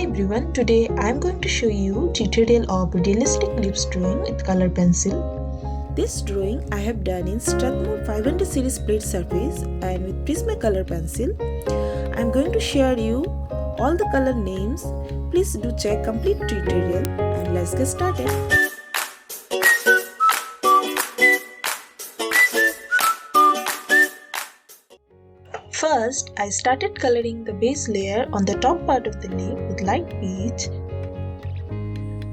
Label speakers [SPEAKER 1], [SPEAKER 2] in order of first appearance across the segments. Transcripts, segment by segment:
[SPEAKER 1] everyone, today I am going to show you tutorial of realistic lips drawing with color pencil. This drawing I have done in Strathmore 500 series plate surface and with Prisma color pencil. I am going to share you all the color names. Please do check complete tutorial and let's get started. First, I started coloring the base layer on the top part of the lip with light peach.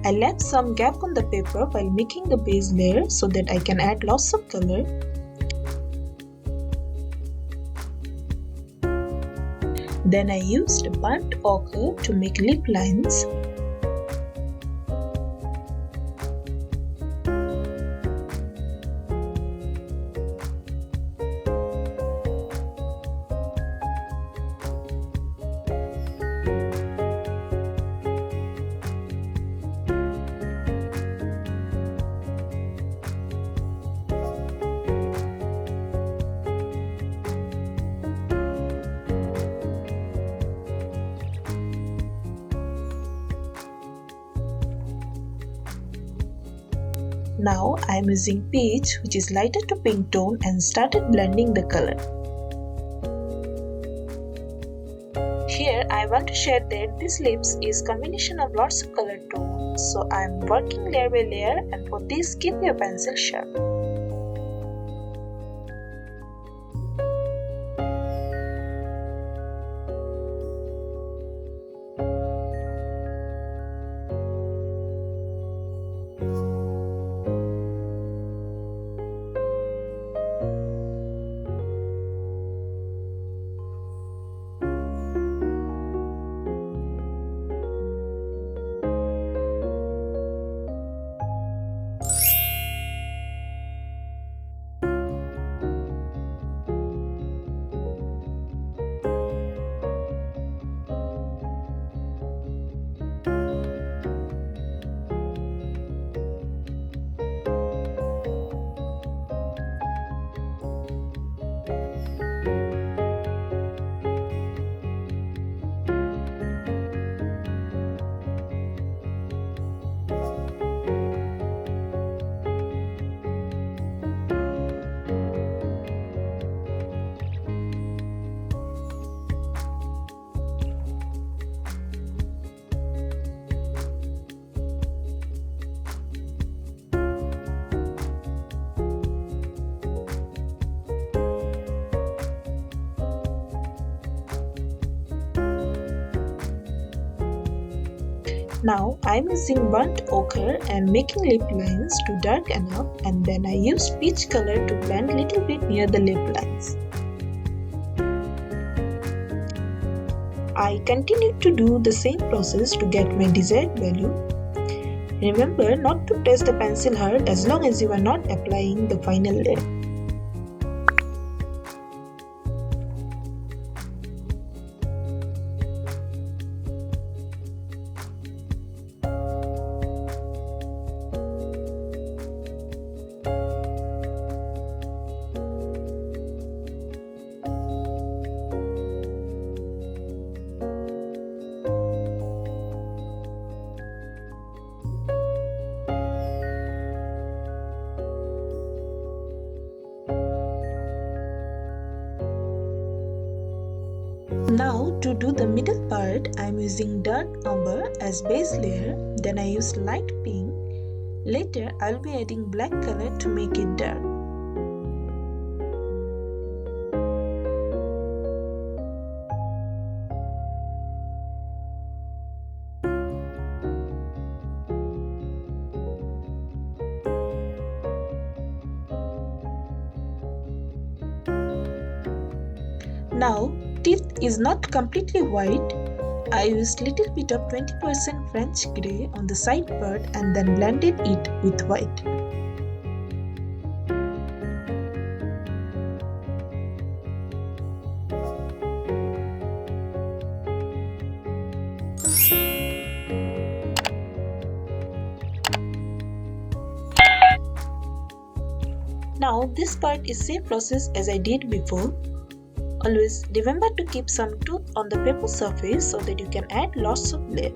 [SPEAKER 1] I left some gap on the paper while making the base layer so that I can add lots of color. Then I used burnt ochre to make lip lines. Now I am using peach, which is lighter to pink tone, and started blending the color. Here I want to share that this lips is combination of lots of color tones, so I am working layer by layer, and for this keep your pencil sharp. Now I am using burnt ochre and making lip lines to darken up, and then I use peach color to blend little bit near the lip lines. I continue to do the same process to get my desired value. Remember not to touch the pencil hard as long as you are not applying the final layer. Now to do the middle part, I am using dark umber as base layer, then I use light pink. Later I will be adding black color to make it dark. Now teeth is not completely white. I used little bit of 20% French grey on the side part and then blended it with white. Now this part is same process as I did before. Always remember to keep some tooth on the paper surface so that you can add lots of layer.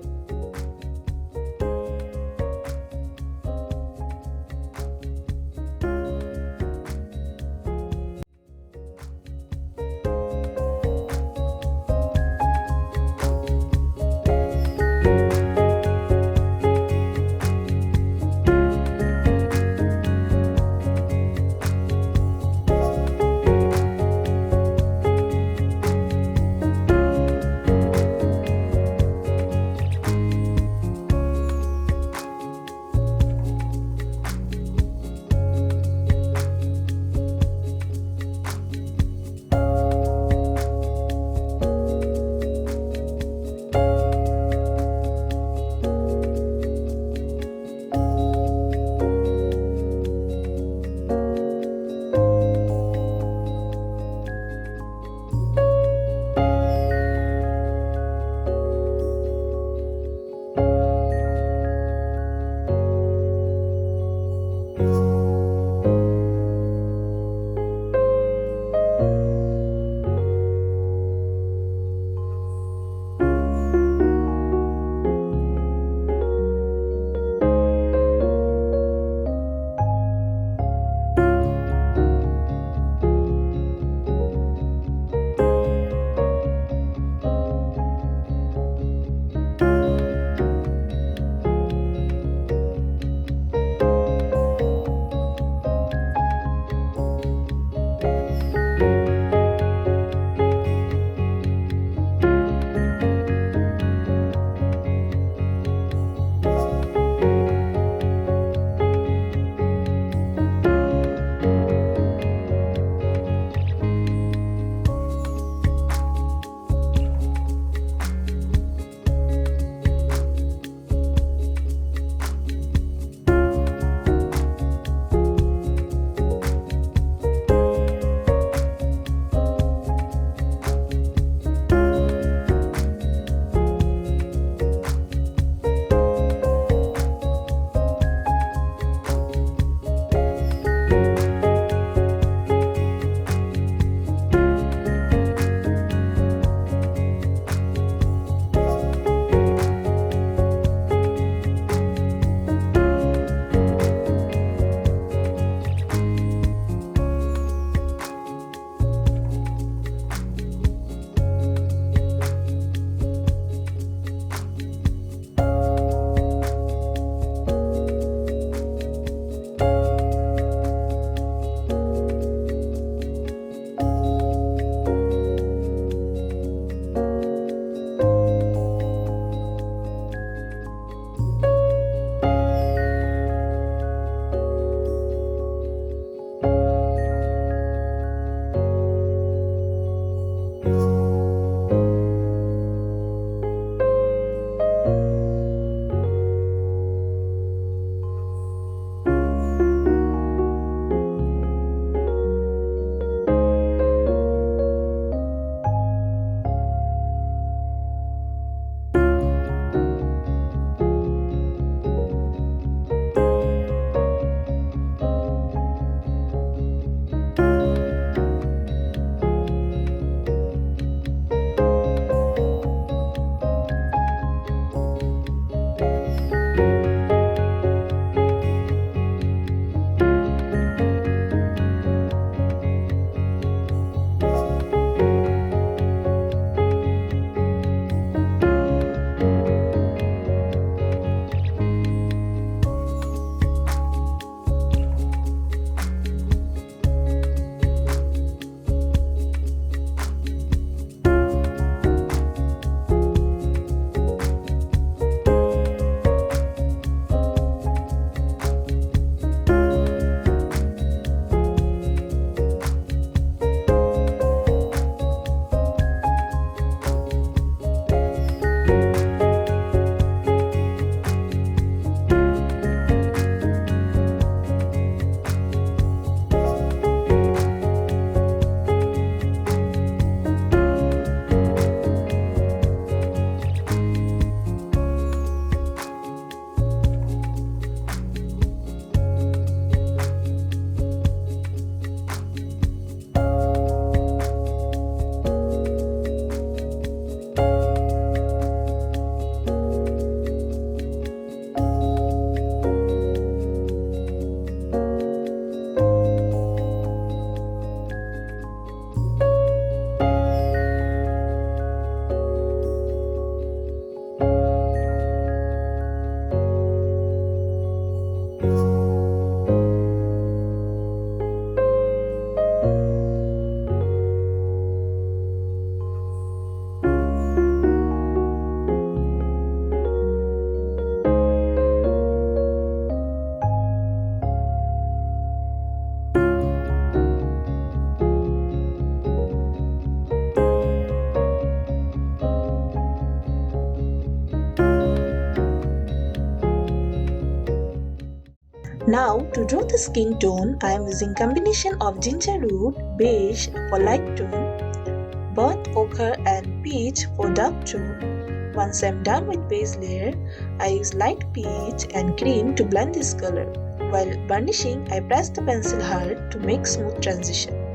[SPEAKER 1] Now to draw the skin tone, I am using combination of ginger root, beige for light tone, burnt ochre and peach for dark tone. Once I am done with base layer, I use light peach and cream to blend this color. While burnishing, I press the pencil hard to make smooth transition.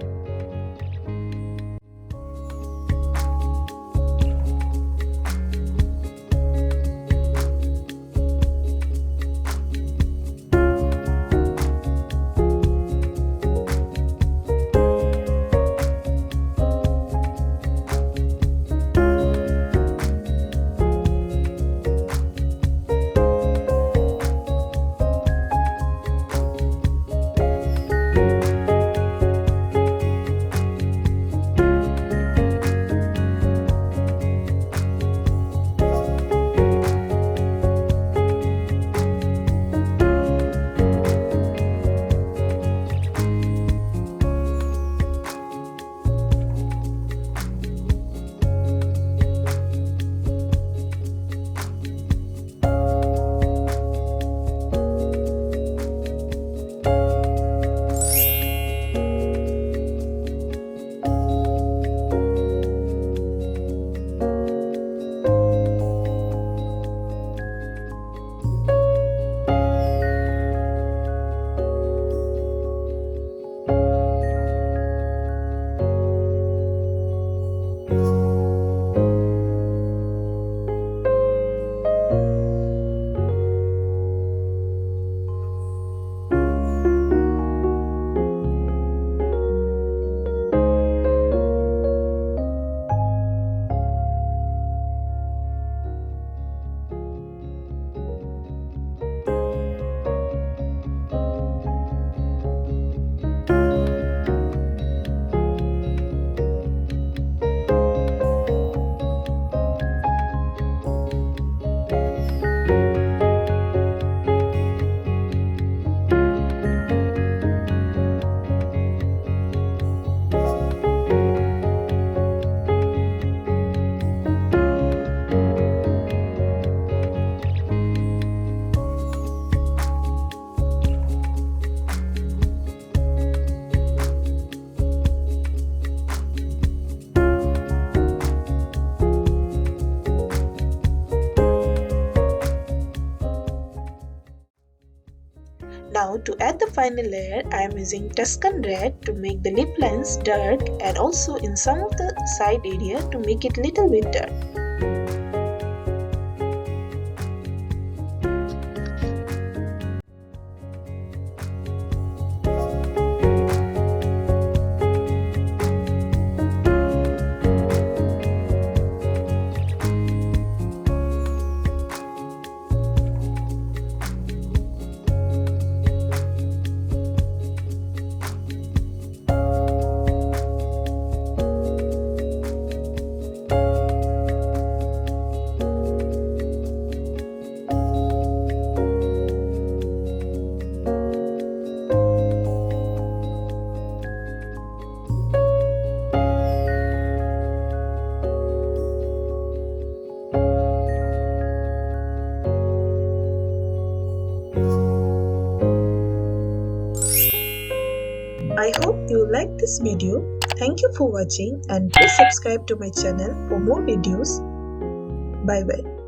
[SPEAKER 1] Now to add the final layer, I am using Tuscan red to make the lip lines dark and also in some of the side area to make it little bit dark. I hope you liked this video. Thank you for watching and please subscribe to my channel for more videos. Bye bye.